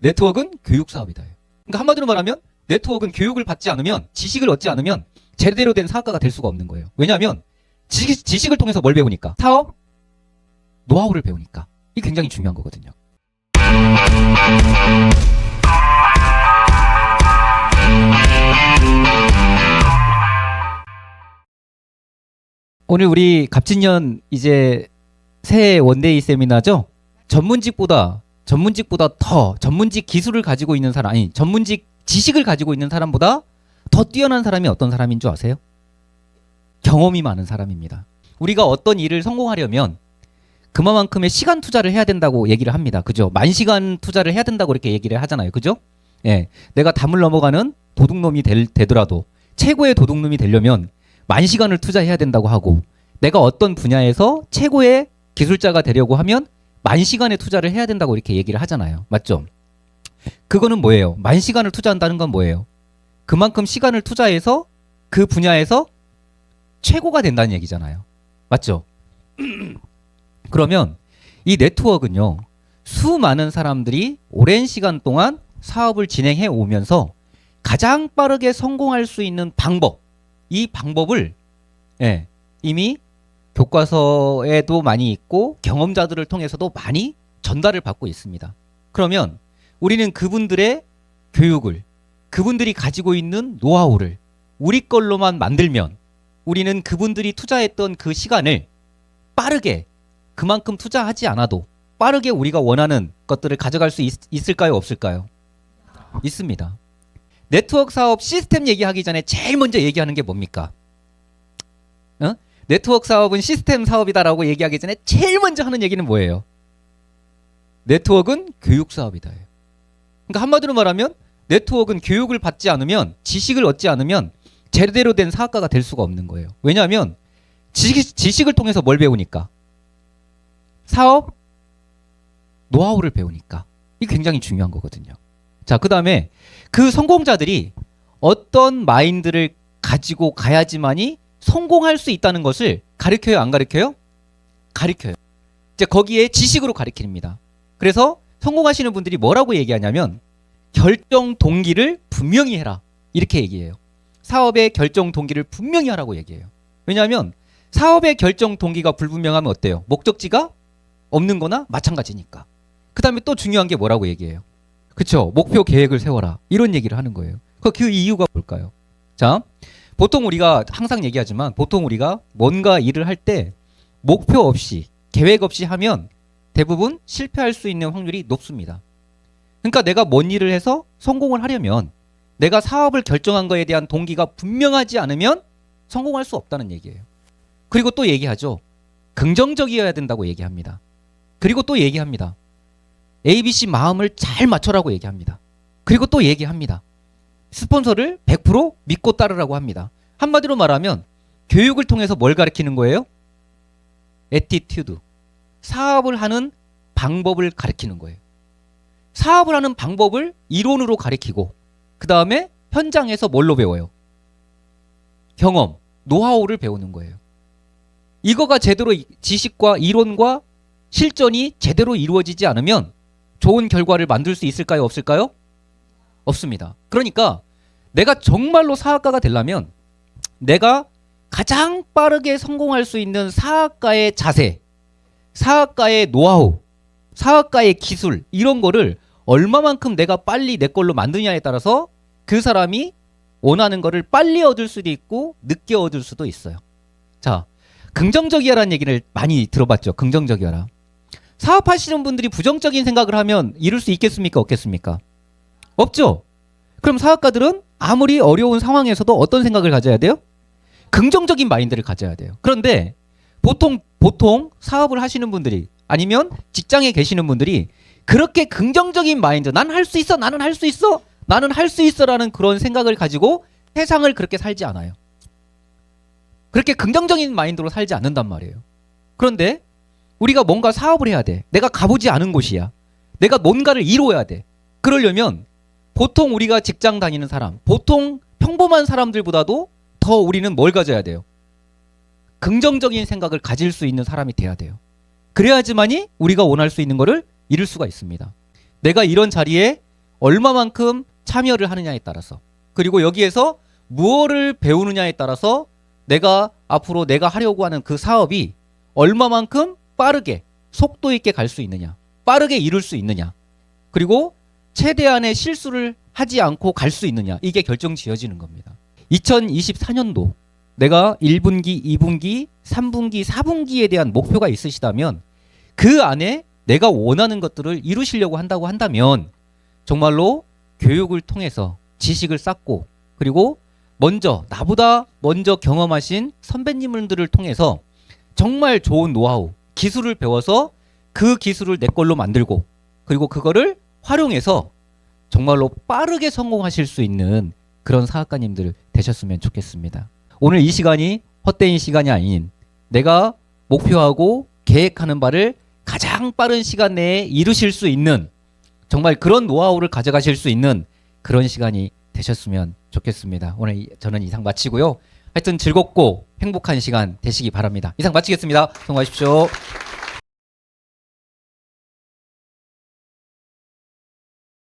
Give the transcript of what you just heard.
네트워크는 교육 사업이다. 그러니까 한마디로 말하면 네트워크는 교육을 받지 않으면, 지식을 얻지 않으면 제대로 된 사업가가 될 수가 없는 거예요. 왜냐하면 지식을 통해서 뭘 배우니까? 사업, 노하우를 배우니까. 이게 굉장히 중요한 거거든요. 오늘 우리 갑진년 이제 새해 원데이 세미나죠? 전문직보다 더 전문직 기술을 가지고 있는 사람, 아니 전문직 지식을 가지고 있는 사람보다 더 뛰어난 사람이 어떤 사람인 줄 아세요? 경험이 많은 사람입니다. 우리가 어떤 일을 성공하려면 그만큼의 시간 투자를 해야 된다고 얘기를 합니다. 그죠? 만시간 투자를 해야 된다고 이렇게 얘기를 하잖아요. 그죠? 예. 내가 담을 넘어가는 도둑놈이 되더라도 최고의 도둑놈이 되려면 만시간을 투자해야 된다고 하고, 내가 어떤 분야에서 최고의 기술자가 되려고 하면 만시간의 투자를 해야 된다고 이렇게 얘기를 하잖아요. 맞죠? 그거는 뭐예요? 만시간을 투자한다는 건 뭐예요? 그만큼 시간을 투자해서 그 분야에서 최고가 된다는 얘기잖아요. 맞죠? 그러면 이 네트워크는요, 수많은 사람들이 오랜 시간 동안 사업을 진행해 오면서 가장 빠르게 성공할 수 있는 방법, 이 방법을 이미 교과서에도 많이 있고 경험자들을 통해서도 많이 전달을 받고 있습니다. 그러면 우리는 그분들의 교육을, 그분들이 가지고 있는 노하우를 우리 걸로만 만들면 우리는 그분들이 투자했던 그 시간을 빠르게, 그만큼 투자하지 않아도 빠르게 우리가 원하는 것들을 가져갈 수 있을까요? 없을까요? 있습니다. 네트워크 사업 시스템 얘기하기 전에 제일 먼저 얘기하는 게 뭡니까? 네트워크 사업은 시스템 사업이다라고 얘기하기 전에 제일 먼저 하는 얘기는 뭐예요? 네트워크는 교육 사업이다. 그러니까 한마디로 말하면 네트워크는 교육을 받지 않으면, 지식을 얻지 않으면 제대로 된 사업가가 될 수가 없는 거예요. 왜냐하면 지식을 통해서 뭘 배우니까? 사업, 노하우를 배우니까. 이게 굉장히 중요한 거거든요. 자, 그 다음에 그 성공자들이 어떤 마인드를 가지고 가야지만이 성공할 수 있다는 것을 가르쳐요, 안 가르쳐요? 가르쳐요. 이제 거기에 지식으로 가르칩니다. 그래서 성공하시는 분들이 뭐라고 얘기하냐면 결정 동기를 분명히 해라, 이렇게 얘기해요. 사업의 결정 동기를 분명히 하라고 얘기해요. 왜냐하면 사업의 결정 동기가 불분명하면 어때요? 목적지가 없는 거나 마찬가지니까. 그 다음에 또 중요한 게 뭐라고 얘기해요? 그쵸? 목표 계획을 세워라, 이런 얘기를 하는 거예요. 그 이유가 뭘까요? 자, 보통 우리가 항상 얘기하지만 보통 우리가 뭔가 일을 할 때 목표 없이, 계획 없이 하면 대부분 실패할 수 있는 확률이 높습니다. 그러니까 내가 뭔 일을 해서 성공을 하려면 내가 사업을 결정한 거에 대한 동기가 분명하지 않으면 성공할 수 없다는 얘기예요. 그리고 또 얘기하죠. 긍정적이어야 된다고 얘기합니다. 그리고 또 얘기합니다. ABC 마음을 잘 맞춰라고 얘기합니다. 그리고 또 얘기합니다. 스폰서를 100% 믿고 따르라고 합니다. 한마디로 말하면 교육을 통해서 뭘 가르치는 거예요? 애티튜드. 사업을 하는 방법을 가르치는 거예요. 사업을 하는 방법을 이론으로 가르치고, 그 다음에 현장에서 뭘로 배워요? 경험, 노하우를 배우는 거예요. 이거가 제대로, 지식과 이론과 실전이 제대로 이루어지지 않으면 좋은 결과를 만들 수 있을까요? 없을까요? 없습니다. 그러니까 내가 정말로 사업가가 되려면 내가 가장 빠르게 성공할 수 있는 사업가의 자세, 사업가의 노하우, 사업가의 기술, 이런 거를 얼마만큼 내가 빨리 내 걸로 만드냐에 따라서 그 사람이 원하는 거를 빨리 얻을 수도 있고 늦게 얻을 수도 있어요. 자, 긍정적이야라는 얘기를 많이 들어봤죠. 긍정적이야라. 사업하시는 분들이 부정적인 생각을 하면 이룰 수 있겠습니까? 없겠습니까? 없죠. 그럼 사업가들은 아무리 어려운 상황에서도 어떤 생각을 가져야 돼요? 긍정적인 마인드를 가져야 돼요. 그런데 보통 사업을 하시는 분들이, 아니면 직장에 계시는 분들이 그렇게 긍정적인 마인드, 난 할 수 있어, 나는 할 수 있어, 나는 할 수 있어라는 그런 생각을 가지고 세상을 그렇게 살지 않아요. 그렇게 긍정적인 마인드로 살지 않는단 말이에요. 그런데 우리가 뭔가 사업을 해야 돼. 내가 가보지 않은 곳이야. 내가 뭔가를 이루어야 돼. 그러려면 보통 우리가 직장 다니는 사람, 보통 평범한 사람들보다도 더 우리는 뭘 가져야 돼요? 긍정적인 생각을 가질 수 있는 사람이 돼야 돼요. 그래야지만이 우리가 원할 수 있는 거를 이룰 수가 있습니다. 내가 이런 자리에 얼마만큼 참여를 하느냐에 따라서, 그리고 여기에서 무엇을 배우느냐에 따라서 내가 앞으로 내가 하려고 하는 그 사업이 얼마만큼 빠르게 속도 있게 갈 수 있느냐, 빠르게 이룰 수 있느냐, 그리고 최대한의 실수를 하지 않고 갈 수 있느냐, 이게 결정 지어지는 겁니다. 2024년도 내가 1분기, 2분기, 3분기, 4분기에 대한 목표가 있으시다면 그 안에 내가 원하는 것들을 이루시려고 한다고 한다면 정말로 교육을 통해서 지식을 쌓고, 그리고 나보다 먼저 경험하신 선배님들을 통해서 정말 좋은 노하우, 기술을 배워서 그 기술을 내 걸로 만들고, 그리고 그거를 활용해서 정말로 빠르게 성공하실 수 있는 그런 사학과님들 되셨으면 좋겠습니다. 오늘 이 시간이 헛되인 시간이 아닌 내가 목표하고 계획하는 바를 가장 빠른 시간 내에 이루실 수 있는 정말 그런 노하우를 가져가실 수 있는 그런 시간이 되셨으면 좋겠습니다. 오늘 저는 이상 마치고요. 하여튼 즐겁고 행복한 시간 되시기 바랍니다. 이상 마치겠습니다. 수고하십시오.